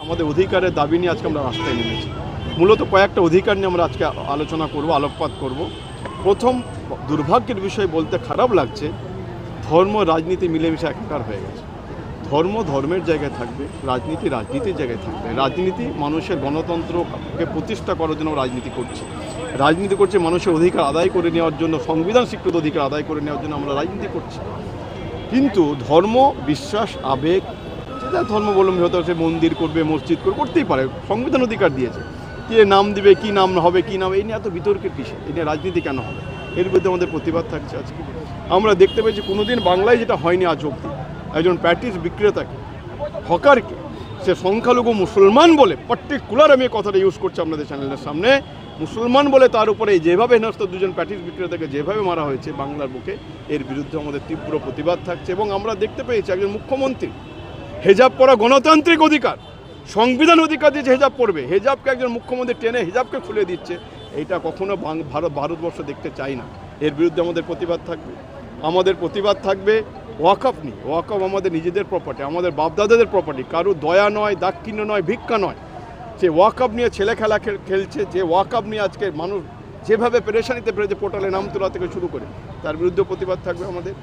আমাদের অধিকারের দাবি নিয়ে আজকে আমরা রাস্তায় নেমেছি। মূলত কয়েকটা অধিকার নিয়ে আমরা আজকে আলোচনা করব, আলোকপাত করব। প্রথম দুর্ভাগ্যের বিষয় বলতে খারাপ লাগছে, ধর্ম রাজনীতি মিলেমিশে একাকার হয়ে গেছে। ধর্ম ধর্মের জায়গায় থাকবে, রাজনীতি রাজনীতির জায়গায় থাকবে। রাজনীতি মানুষের গণতন্ত্রকে প্রতিষ্ঠা করার জন্য রাজনীতি করছে, রাজনীতি করছে মানুষের অধিকার আদায় করে নেওয়ার জন্য, সংবিধান স্বীকৃত অধিকার আদায় করে নেওয়ার জন্য আমরা রাজনীতি করছি। কিন্তু ধর্ম, বিশ্বাস, আবেগ, যেটা ধর্মাবলম্বী হতে সে মন্দির করবে, মসজিদ করবে, করতেই পারে, সংবিধান অধিকার দিয়েছে। কে নাম দিবে, কি নাম হবে, কি নাম, এই নিয়ে এত বিতর্কের কিসে, এই নিয়ে রাজনীতি কেন হবে? এর বিরুদ্ধে আমাদের প্রতিবাদ থাকছে আজকে। আমরা দেখতে পেয়েছি কোনোদিন বাংলায় যেটা হয়নি আজ অবধি, একজন প্যাটিস বিক্রেতাকে, হকারকে, সে সংখ্যালঘু মুসলমান বলে, পার্টিকুলার আমি কথাটা ইউজ করছি আপনাদের চ্যানেলের সামনে, মুসলমান বলে তার উপরে যেভাবে হেনস্থ দুজন প্যাটিস বিক্রেতাকে যেভাবে মারা হয়েছে বাংলার বুকে, এর বিরুদ্ধে আমাদের তীব্র প্রতিবাদ থাকছে। এবং আমরা দেখতে পেয়েছি একজন মুখ্যমন্ত্রী হেজাব পরা গণতান্ত্রিক অধিকার, সংবিধান অধিকার দিয়েছে হেজাব পড়বে, হেজাবকে একজন মুখ্যমন্ত্রী টেনে হেজাবকে খুলে দিচ্ছে। এইটা কখনো ভারতবর্ষ দেখতে চাই না। এর বিরুদ্ধে আমাদের প্রতিবাদ থাকবে। আমাদের প্রতিবাদ থাকবে ওয়াকফ নিয়ে। ওয়াকফ আমাদের নিজেদের প্রপার্টি, আমাদের বাপদাদাদের প্রপার্টি, কারো দয়া নয়, দাক্ষিণ্য নয়, ভিক্ষা নয়। যে ওয়াকফ নিয়ে ছেলে খেলা খেলছে, যে ওয়াকফ নিয়ে আজকে মানুষ যেভাবে পেরেশানিতে পেরেছে পোর্টালে নাম তোলা থেকে শুরু করে, তার বিরুদ্ধে প্রতিবাদ থাকবে আমাদের।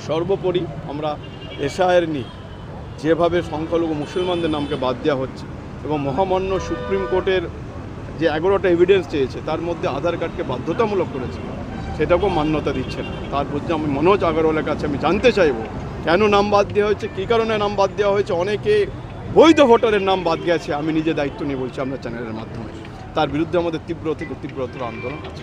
সর্বোপরি আমরা এসআইআর নিয়ে যেভাবে সংখ্যালঘু মুসলমানদের নামকে বাদ দেওয়া হচ্ছে এবং মহামান্য সুপ্রিম কোর্টের যে 11টা এভিডেন্স চেয়েছে তার মধ্যে আধার কার্ডকে বাধ্যতামূলক করেছে, সেটাকেও মান্যতা দিচ্ছে না। তার মধ্যে আমি মনোজ আগরওয়ালের কাছে আমি জানতে চাইব কেন নাম বাদ দেওয়া হয়েছে, কী কারণে নাম বাদ দেওয়া হয়েছে। অনেকে বৈধ ভোটারের নাম বাদ গেছে, আমি নিজে দায়িত্ব নিয়ে বলছি আমরা চ্যানেলের মাধ্যমে। তার বিরুদ্ধে আমাদের তীব্র থেকে তীব্রতর আন্দোলন আছে।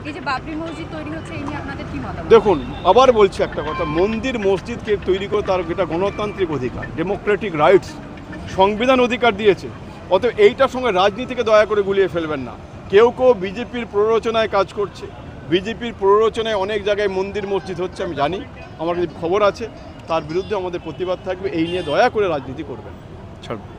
এই যে বাবরি মসজিদ তৈরি হচ্ছে, এই নিয়ে আপনাদের কি মতামত? দেখুন, আবার বলছি একটা কথা, মন্দির মসজিদকে তৈরি করে তার এটা গণতান্ত্রিক অধিকার, ডেমোক্রেটিক রাইটস, সংবিধান অধিকার দিয়েছে। অতএব এইটার সঙ্গে রাজনীতিকে দয়া করে গুলিয়ে ফেলবেন না। কেউ কেউ বিজেপির প্ররোচনায় কাজ করছে, বিজেপির প্ররোচনায় অনেক জায়গায় মন্দির মসজিদ হচ্ছে, আমি জানি, আমার কাছে খবর আছে। তার বিরুদ্ধে আমাদের প্রতিবাদ থাকবে। এই নিয়ে দয়া করে রাজনীতি করবেন। ছাড়বেন।